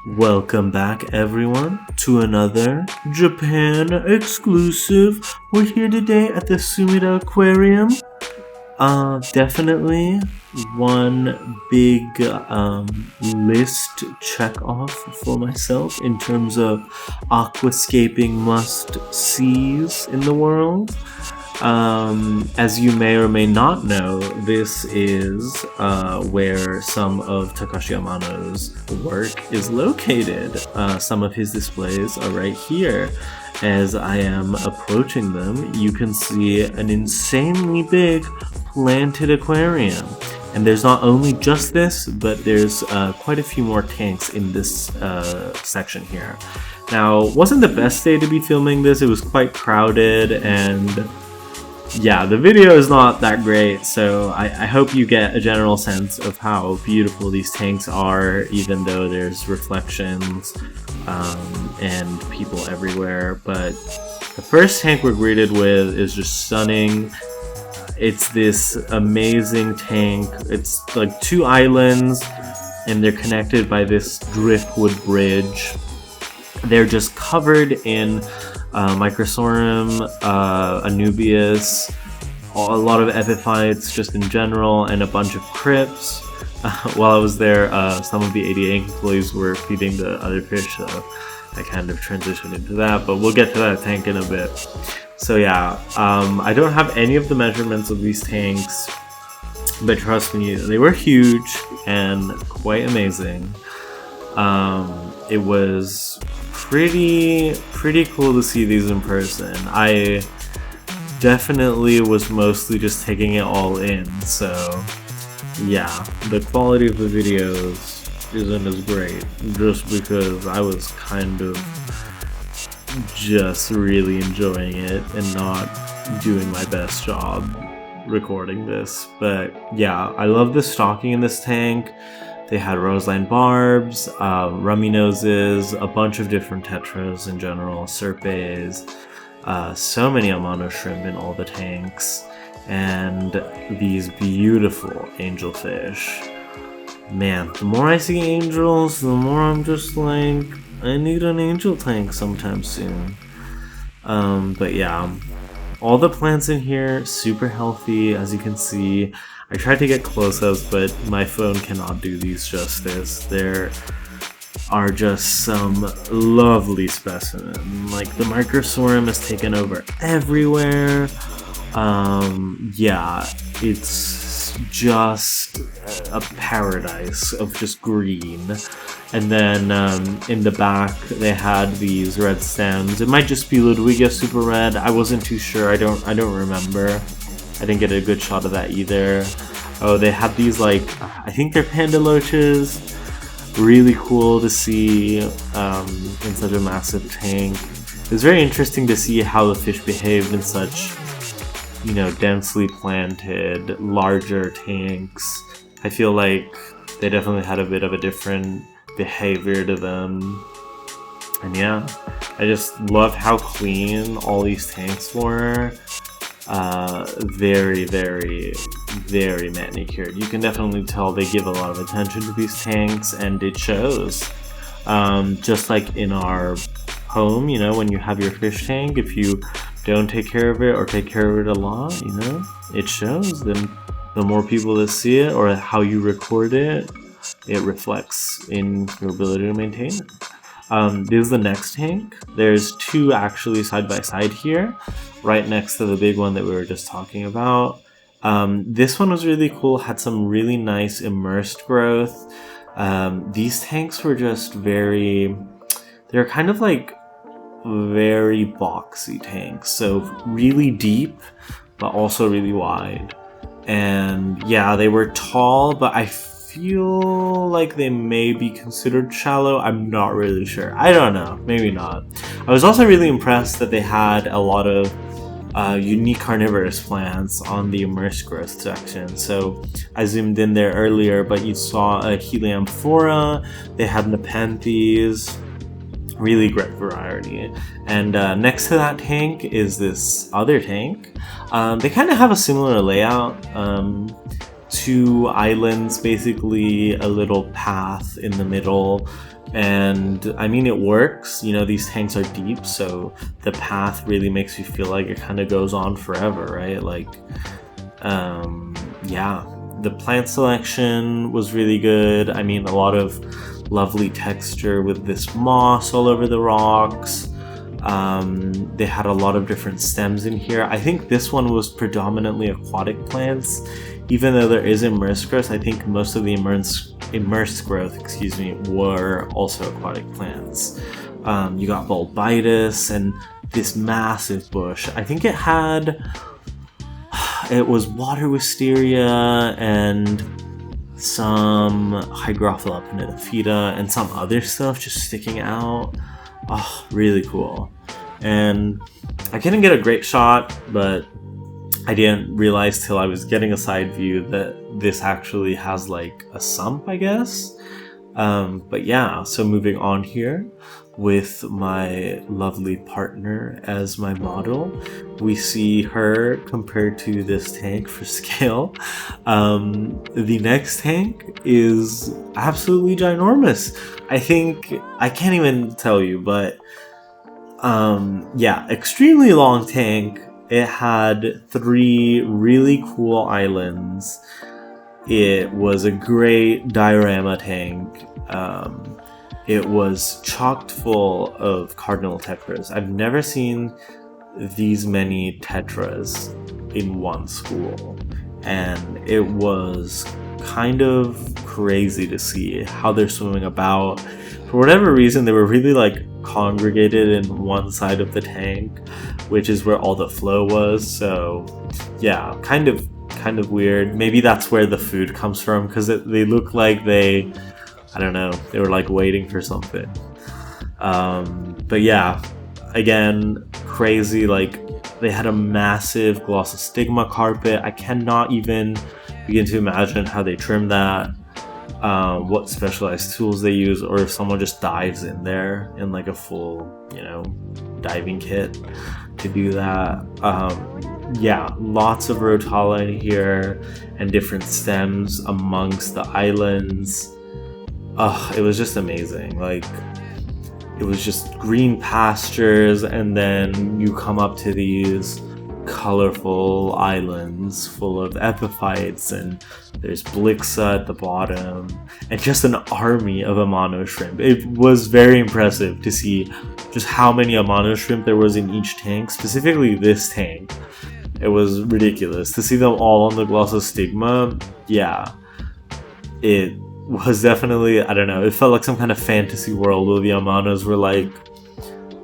Welcome back everyone to another Japan exclusive. We're here today at the Sumida Aquarium. Definitely one big list check off for myself in terms of aquascaping must-sees in the world. As you may or may not know, this is where some of Takashi Amano's work is located. Some of his displays are right here. As I am approaching them, you can see an insanely big planted aquarium. And there's not only just this, but there's quite a few more tanks in this section here. Now, wasn't the best day to be filming this. It was quite crowded, and yeah, the video is not that great, so I hope you get a general sense of how beautiful these tanks are, even though there's reflections and people everywhere. But the first tank we're greeted with is just stunning. It's this amazing tank. It's like two islands, and they're connected by this driftwood bridge. They're just covered in Microsorum, Anubias, a lot of epiphytes just in general, and a bunch of crypts. While I was there, some of the ADA employees were feeding the other fish, so I kind of transitioned into that, but we'll get to that tank in a bit. So yeah, I don't have any of the measurements of these tanks, but trust me, they were huge and quite amazing. It was pretty cool to see these in person. I definitely was mostly just taking it all in, so yeah, the quality of the videos isn't as great just because I was kind of just really enjoying it and not doing my best job recording this. But yeah, I love the stocking in this tank. They had roseline barbs, rummy noses, a bunch of different tetras in general, serpes, so many Amano shrimp in all the tanks, and these beautiful angelfish. Man, the more I see angels, the more I'm just like, I need an angel tank sometime soon. But yeah, all the plants in here, super healthy, as you can see. I tried to get close-ups, but my phone cannot do these justice. There are just some lovely specimens. Like, the Microsorum has taken over everywhere. Yeah, it's just a paradise of just green. And then in the back, they had these red stems. It might just be Ludwigia Super Red. I wasn't too sure. I don't remember. I didn't get a good shot of that either. Oh, they have these, like, I think they're panda loaches. Really cool to see in such a massive tank. It was very interesting to see how the fish behaved in such, you know, densely planted, larger tanks. I feel like they definitely had a bit of a different behavior to them. And yeah, I just love how clean all these tanks were. Very manicured. You can definitely tell they give a lot of attention to these tanks, and it shows. Just like in our home, you know, when you have your fish tank, if you don't take care of it or take care of it a lot, you know, it shows. Then the more people that see it or how you record it, it reflects in your ability to maintain it. This is the next tank. There's two actually side by side here, right next to the big one that we were just talking about. This one was really cool, had some really nice immersed growth. These tanks were just they're kind of like very boxy tanks, so really deep, but also really wide. And yeah, they were tall, but I feel like they may be considered shallow. I'm not really sure. I don't know. Maybe not. I was also really impressed that they had a lot of unique carnivorous plants on the immersed growth section. So I zoomed in there earlier, but you saw a Heliamphora. They had Nepenthes. Really great variety. And next to that tank is this other tank. They kind of have a similar layout. Two islands, basically a little path in the middle. And I mean, it works. You know, these tanks are deep, so the path really makes you feel like it kind of goes on forever, right? Like, yeah, the plant selection was really good. I mean, a lot of lovely texture with this moss all over the rocks. They had a lot of different stems in here. I think this one was predominantly aquatic plants, even though there is immersed growth. I think most of the immersed growth, were also aquatic plants. You got bulbitis and this massive bush. I think it was water wisteria and some Hygrophila pinnatifida and some other stuff just sticking out. Oh, really cool. And I couldn't get a great shot, but I didn't realize till I was getting a side view that this actually has like a sump, I guess. But yeah, so moving on here with my lovely partner as my model, we see her compared to this tank for scale. The next tank is absolutely ginormous. I can't even tell you, but yeah, extremely long tank. It had 3 really cool islands. It was a great diorama tank. It was chocked full of cardinal tetras. I've never seen these many tetras in one school, and it was kind of crazy to see how they're swimming about. For whatever reason, they were really like congregated in one side of the tank, which is where all the flow was. So yeah, kind of weird. Maybe that's where the food comes from, because they look like they were like waiting for something. But yeah, again, crazy. Like, they had a massive glossostigma carpet. I cannot even begin to imagine how they trimmed that, what specialized tools they use, or if someone just dives in there in like a full, diving kit to do that. Yeah, lots of rotala in here and different stems amongst the islands. It was just amazing. Like, it was just green pastures, and then you come up to these colorful islands full of epiphytes, and there's Blixa at the bottom, and just an army of Amano shrimp. It was very impressive to see just how many Amano shrimp there was in each tank, specifically this tank. It was ridiculous to see them all on the glossostigma. Yeah, it was definitely, I don't know, it felt like some kind of fantasy world where the Amanos were like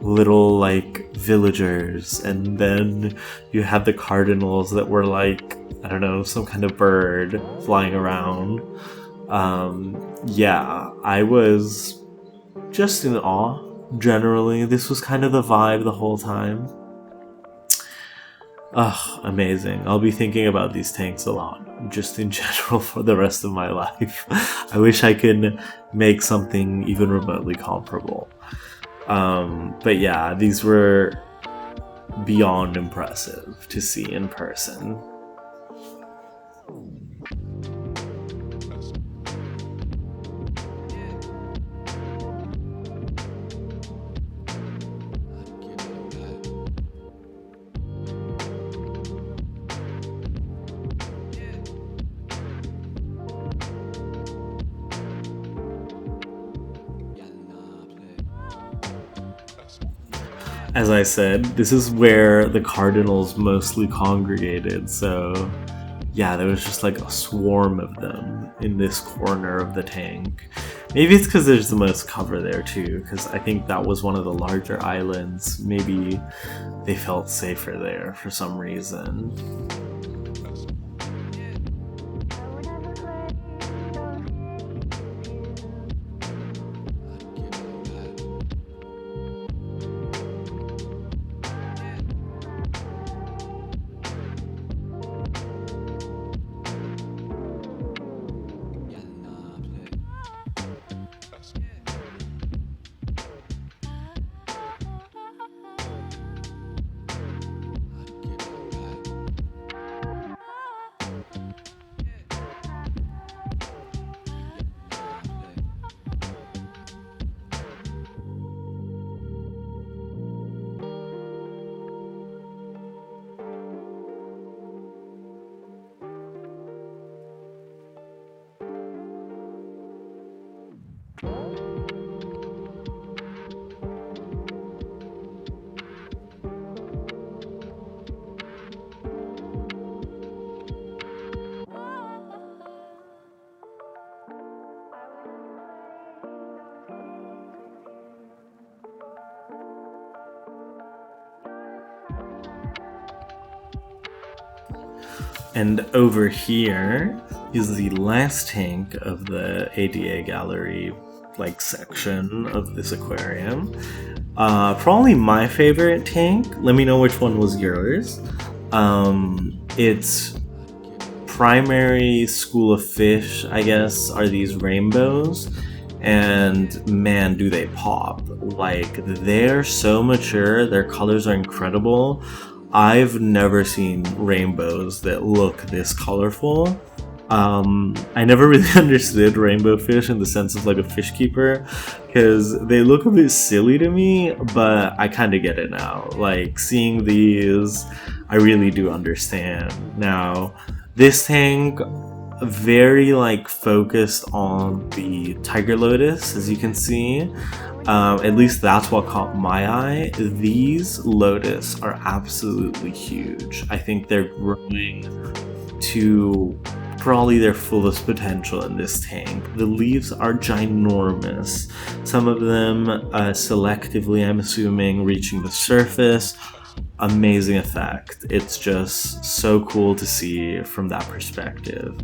little like villagers, and then you had the cardinals that were like, I don't know, some kind of bird flying around. Yeah, I was just in awe. Generally, this was kind of the vibe the whole time. Amazing. I'll be thinking about these tanks a lot, just in general, for the rest of my life. I wish I could make something even remotely comparable. But yeah, these were beyond impressive to see in person. As I said, this is where the cardinals mostly congregated, so yeah, there was just like a swarm of them in this corner of the tank. Maybe it's because there's the most cover there too, because I think that was one of the larger islands. Maybe they felt safer there for some reason. And over here is the last tank of the ADA gallery like section of this aquarium. Probably my favorite tank. Let me know which one was yours. Its primary school of fish, I guess, are these rainbows. And man, do they pop. Like, they're so mature, their colors are incredible. I've never seen rainbows that look this colorful. I never really understood rainbow fish in the sense of like a fish keeper, because they look a bit silly to me, but I kind of get it now. Like, seeing these, I really do understand. Now, this tank, very like focused on the tiger lotus, as you can see. At least that's what caught my eye. These lotus are absolutely huge. I think they're growing to probably their fullest potential in this tank. The leaves are ginormous. Some of them selectively, I'm assuming, reaching the surface. Amazing effect. It's just so cool to see from that perspective.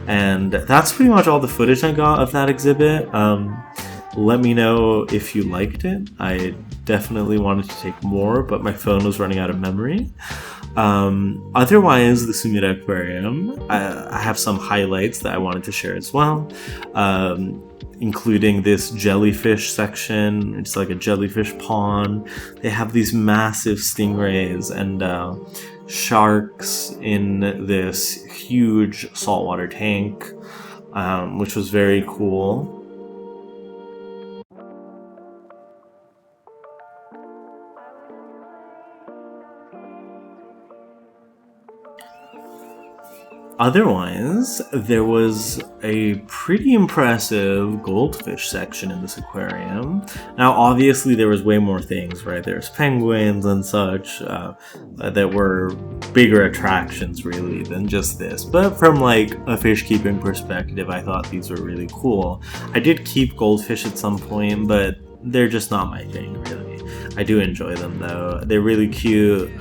And that's pretty much all the footage I got of that exhibit. Let me know if you liked it. I definitely wanted to take more, but my phone was running out of memory. Otherwise, the Sumida Aquarium, I have some highlights that I wanted to share as well, including this jellyfish section. It's like a jellyfish pond. They have these massive stingrays and sharks in this huge saltwater tank, which was very cool. Otherwise, there was a pretty impressive goldfish section in this aquarium. Now, obviously, there was way more things, right? There's penguins and such that were bigger attractions, really, than just this. But from, like, a fish keeping perspective, I thought these were really cool. I did keep goldfish at some point, but they're just not my thing, really. I do enjoy them, though. They're really cute.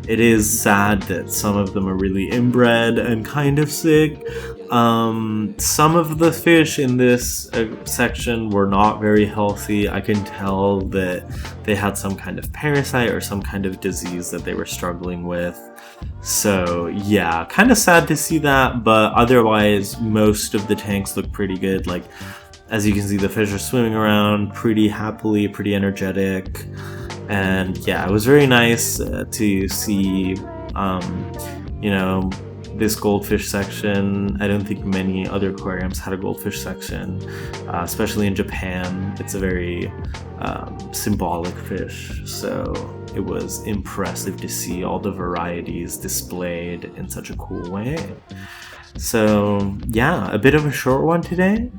It is sad that some of them are really inbred and kind of sick. Some of the fish in this section were not very healthy. I can tell that they had some kind of parasite or some kind of disease that they were struggling with. So yeah, kind of sad to see that, but otherwise most of the tanks look pretty good. Like, as you can see, the fish are swimming around pretty happily, pretty energetic. And yeah, it was very nice to see, you know, this goldfish section. I don't think many other aquariums had a goldfish section, especially in Japan. It's a very symbolic fish, so it was impressive to see all the varieties displayed in such a cool way. So yeah, a bit of a short one today.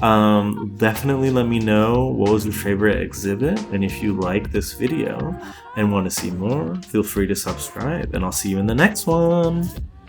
Definitely let me know what was your favorite exhibit, and if you like this video and want to see more, feel free to subscribe, and I'll see you in the next one.